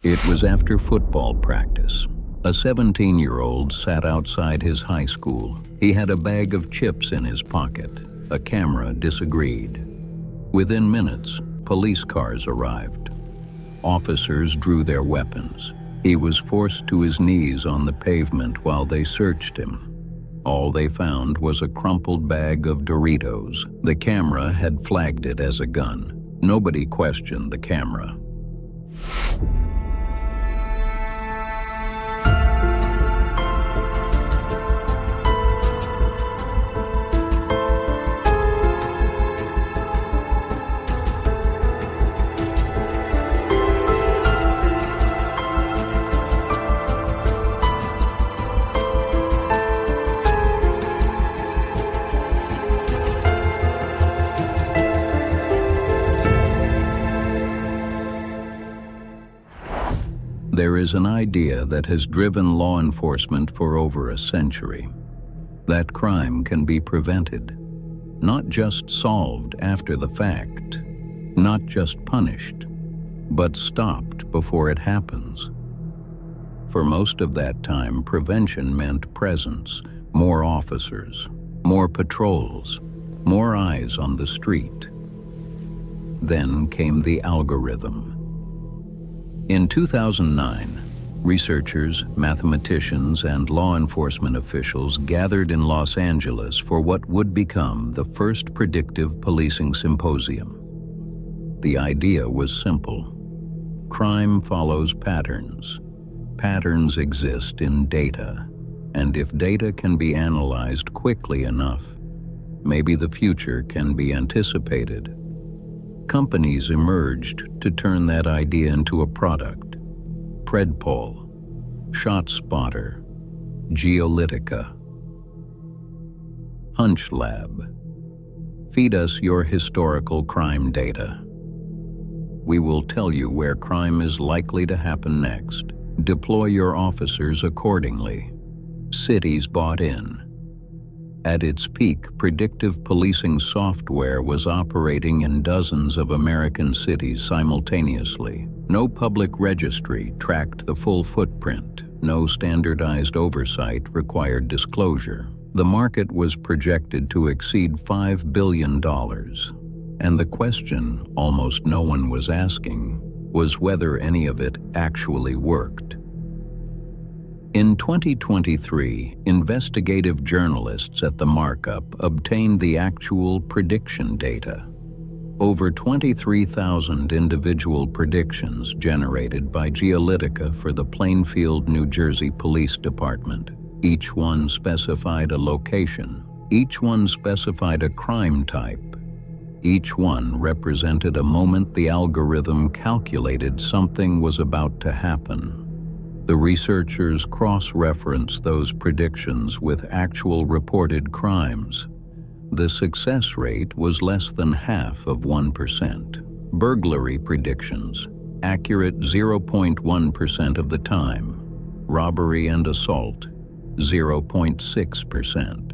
It was after football practice. A 17-year-old sat outside his high school. He had a bag of chips in his pocket. A camera disagreed. Within minutes, police cars arrived. Officers drew their weapons. He was forced to his knees on the pavement while they searched him. All they found was a crumpled bag of Doritos. The camera had flagged it as a gun. Nobody questioned the camera. There is an idea that has driven law enforcement for over a century. That crime can be prevented, not just solved after the fact, not just punished, but stopped before it happens. For most of that time, prevention meant presence, more officers, more patrols, more eyes on the street. Then came the algorithm. In 2009, researchers, mathematicians, and law enforcement officials gathered in Los Angeles for what would become the first predictive policing symposium. The idea was simple. Crime follows patterns. Patterns exist in data, and if data can be analyzed quickly enough, maybe the future can be anticipated. Companies emerged to turn that idea into a product. Predictive, ShotSpotter, Geolitica. Hunch Lab. Feed us your historical crime data. We will tell you where crime is likely to happen next. Deploy your officers accordingly. Cities bought in. At its peak, predictive policing software was operating in dozens of American cities simultaneously. No public registry tracked the full footprint. No standardized oversight required disclosure. The market was projected to exceed $5 billion. And the question almost no one was asking was whether any of it actually worked. In 2023, investigative journalists at the markup obtained the actual prediction data. Over 23,000 individual predictions generated by Geolitica for the Plainfield, New Jersey Police Department. Each one specified a location. Each one specified a crime type. Each one represented a moment the algorithm calculated something was about to happen. The researchers cross-referenced those predictions with actual reported crimes. The success rate was less than half of 1%. Burglary predictions, accurate 0.1% of the time. Robbery and assault, 0.6%.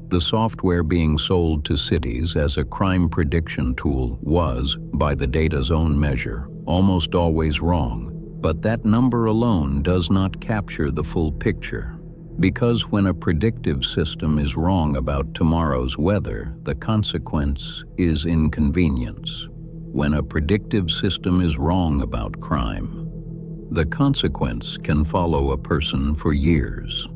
The software being sold to cities as a crime prediction tool was, by the data's own measure, almost always wrong. But that number alone does not capture the full picture. Because when a predictive system is wrong about tomorrow's weather, the consequence is inconvenience. When a predictive system is wrong about crime, the consequence can follow a person for years.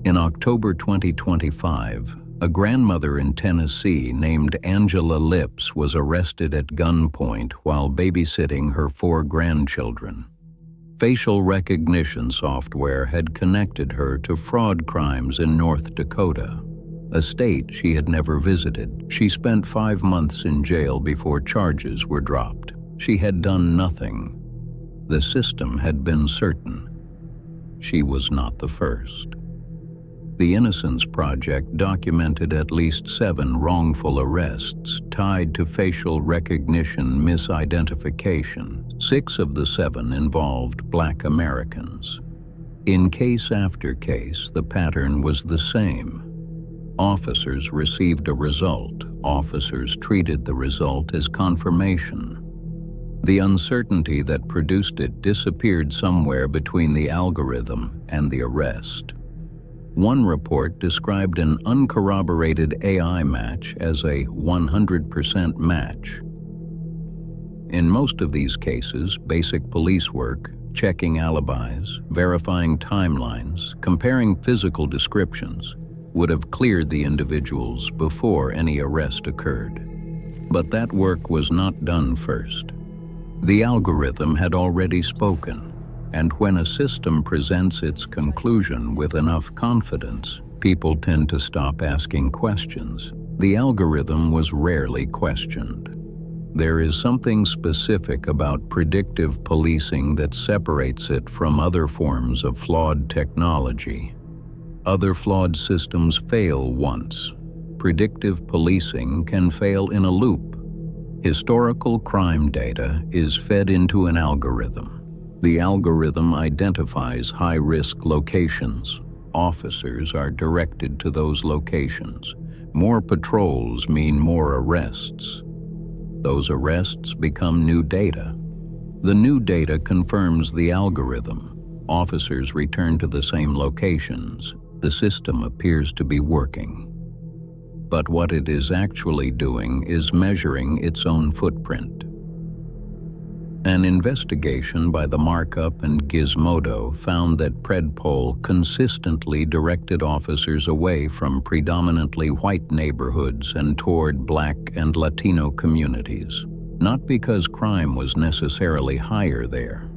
In October 2025, a grandmother in Tennessee named Angela Lips was arrested at gunpoint while babysitting her 4 grandchildren. Facial recognition software had connected her to fraud crimes in North Dakota, a state she had never visited. She spent 5 months in jail before charges were dropped. She had done nothing. The system had been certain. She was not the first. The Innocence Project documented at least 7 wrongful arrests tied to facial recognition misidentification. 6 of the 7 involved Black Americans. In case after case, the pattern was the same. Officers received a result. Officers treated the result as confirmation. The uncertainty that produced it disappeared somewhere between the algorithm and the arrest. One report described an uncorroborated AI match as a 100% match. In most of these cases, basic police work, checking alibis, verifying timelines, comparing physical descriptions, would have cleared the individuals before any arrest occurred. But that work was not done first. The algorithm had already spoken, and when a system presents its conclusion with enough confidence, people tend to stop asking questions. The algorithm was rarely questioned. There is something specific about predictive policing that separates it from other forms of flawed technology. Other flawed systems fail once. Predictive policing can fail in a loop. Historical crime data is fed into an algorithm. The algorithm identifies high-risk locations. Officers are directed to those locations. More patrols mean more arrests. Those arrests become new data. The new data confirms the algorithm. Officers return to the same locations. The system appears to be working. But what it is actually doing is measuring its own footprint. An investigation by the Markup and Gizmodo found that Predpol consistently directed officers away from predominantly white neighborhoods and toward Black and Latino communities, not because crime was necessarily higher there,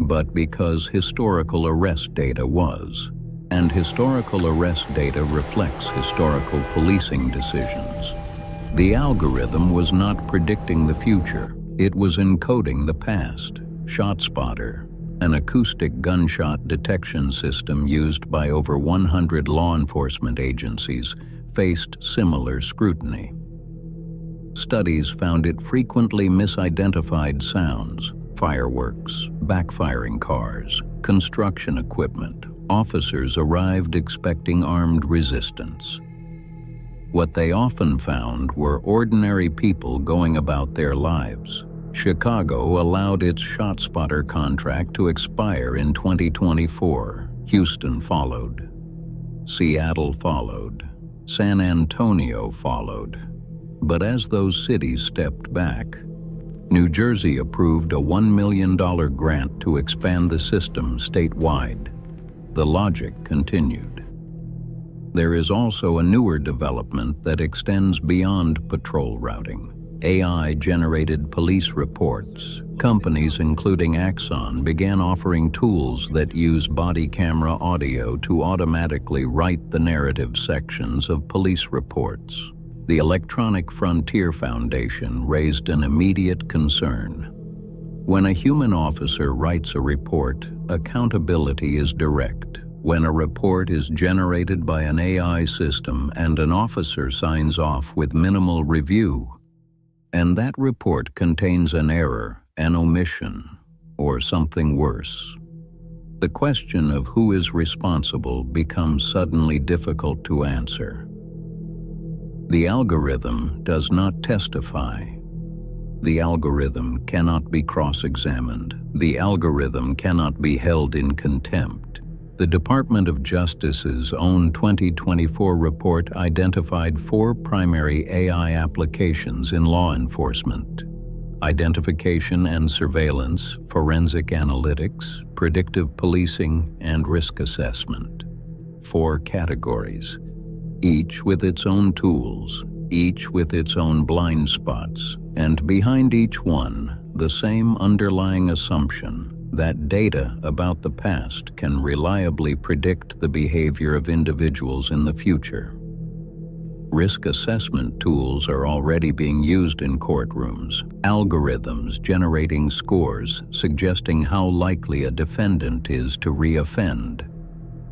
but because historical arrest data was, and historical arrest data reflects historical policing decisions. The algorithm was not predicting the future. It was encoding the past. ShotSpotter, an acoustic gunshot detection system used by over 100 law enforcement agencies, faced similar scrutiny. Studies found it frequently misidentified sounds, fireworks, backfiring cars, construction equipment. Officers arrived expecting armed resistance. What they often found were ordinary people going about their lives. Chicago allowed its ShotSpotter contract to expire in 2024. Houston followed. Seattle followed. San Antonio followed. But as those cities stepped back, New Jersey approved a $1 million grant to expand the system statewide. The logic continued. There is also a newer development that extends beyond patrol routing. AI-generated police reports. Companies including Axon began offering tools that use body camera audio to automatically write the narrative sections of police reports. The Electronic Frontier Foundation raised an immediate concern. When a human officer writes a report, accountability is direct. When a report is generated by an AI system and an officer signs off with minimal review, and that report contains an error, an omission, or something worse, the question of who is responsible becomes suddenly difficult to answer. The algorithm does not testify. The algorithm cannot be cross-examined. The algorithm cannot be held in contempt. The Department of Justice's own 2024 report identified 4 primary AI applications in law enforcement: identification and surveillance, forensic analytics, predictive policing, and risk assessment. 4 categories, each with its own tools, each with its own blind spots, and behind each one, the same underlying assumption that data about the past can reliably predict the behavior of individuals in the future. Risk assessment tools are already being used in courtrooms, algorithms generating scores suggesting how likely a defendant is to reoffend.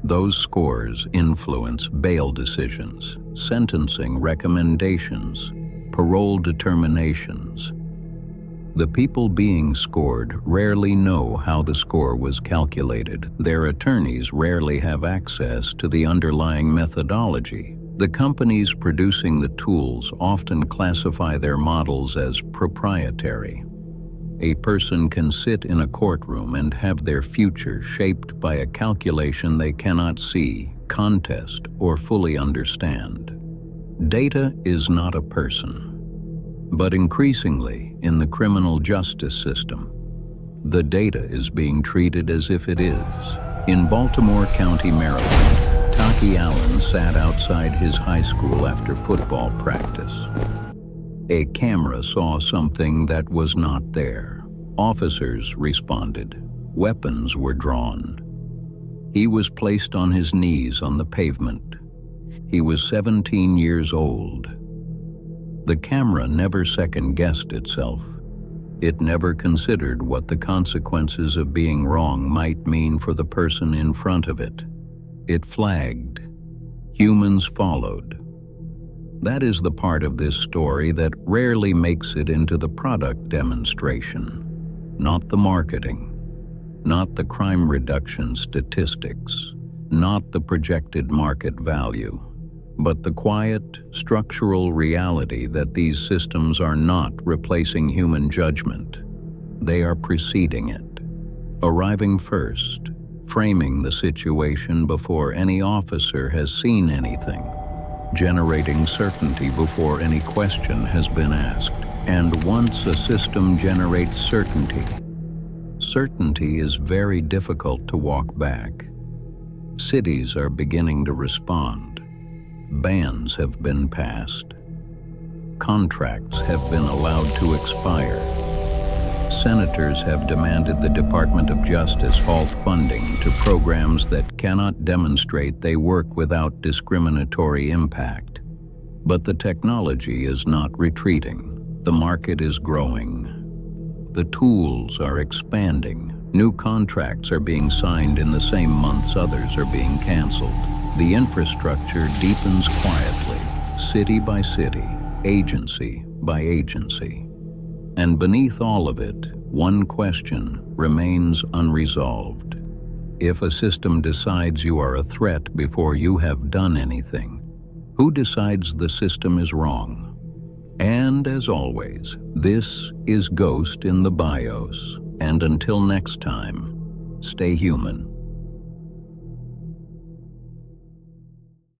Those scores influence bail decisions, sentencing recommendations, parole determinations. The people being scored rarely know how the score was calculated. Their attorneys rarely have access to the underlying methodology. The companies producing the tools often classify their models as proprietary. A person can sit in a courtroom and have their future shaped by a calculation they cannot see, contest, or fully understand. Data is not a person. But increasingly, in the criminal justice system, the data is being treated as if it is. In Baltimore County, Maryland, Taki Allen sat outside his high school after football practice. A camera saw something that was not there. Officers responded. Weapons were drawn. He was placed on his knees on the pavement. He was 17 years old. The camera never second-guessed itself. It never considered what the consequences of being wrong might mean for the person in front of it. It flagged. Humans followed. That is the part of this story that rarely makes it into the product demonstration. Not the marketing, not the crime reduction statistics, not the projected market value, but the quiet, structural reality that these systems are not replacing human judgment. They are preceding it, arriving first, framing the situation before any officer has seen anything, generating certainty before any question has been asked. And once a system generates certainty, certainty is very difficult to walk back. Cities are beginning to respond. Bans have been passed. Contracts have been allowed to expire. Senators have demanded the Department of Justice halt funding to programs that cannot demonstrate they work without discriminatory impact. But the technology is not retreating. The market is growing. The tools are expanding. New contracts are being signed in the same months others are being canceled. The infrastructure deepens quietly, city by city, agency by agency. And beneath all of it, one question remains unresolved. If a system decides you are a threat before you have done anything, who decides the system is wrong? And as always, this is Ghost in the BIOS. And until next time, stay human.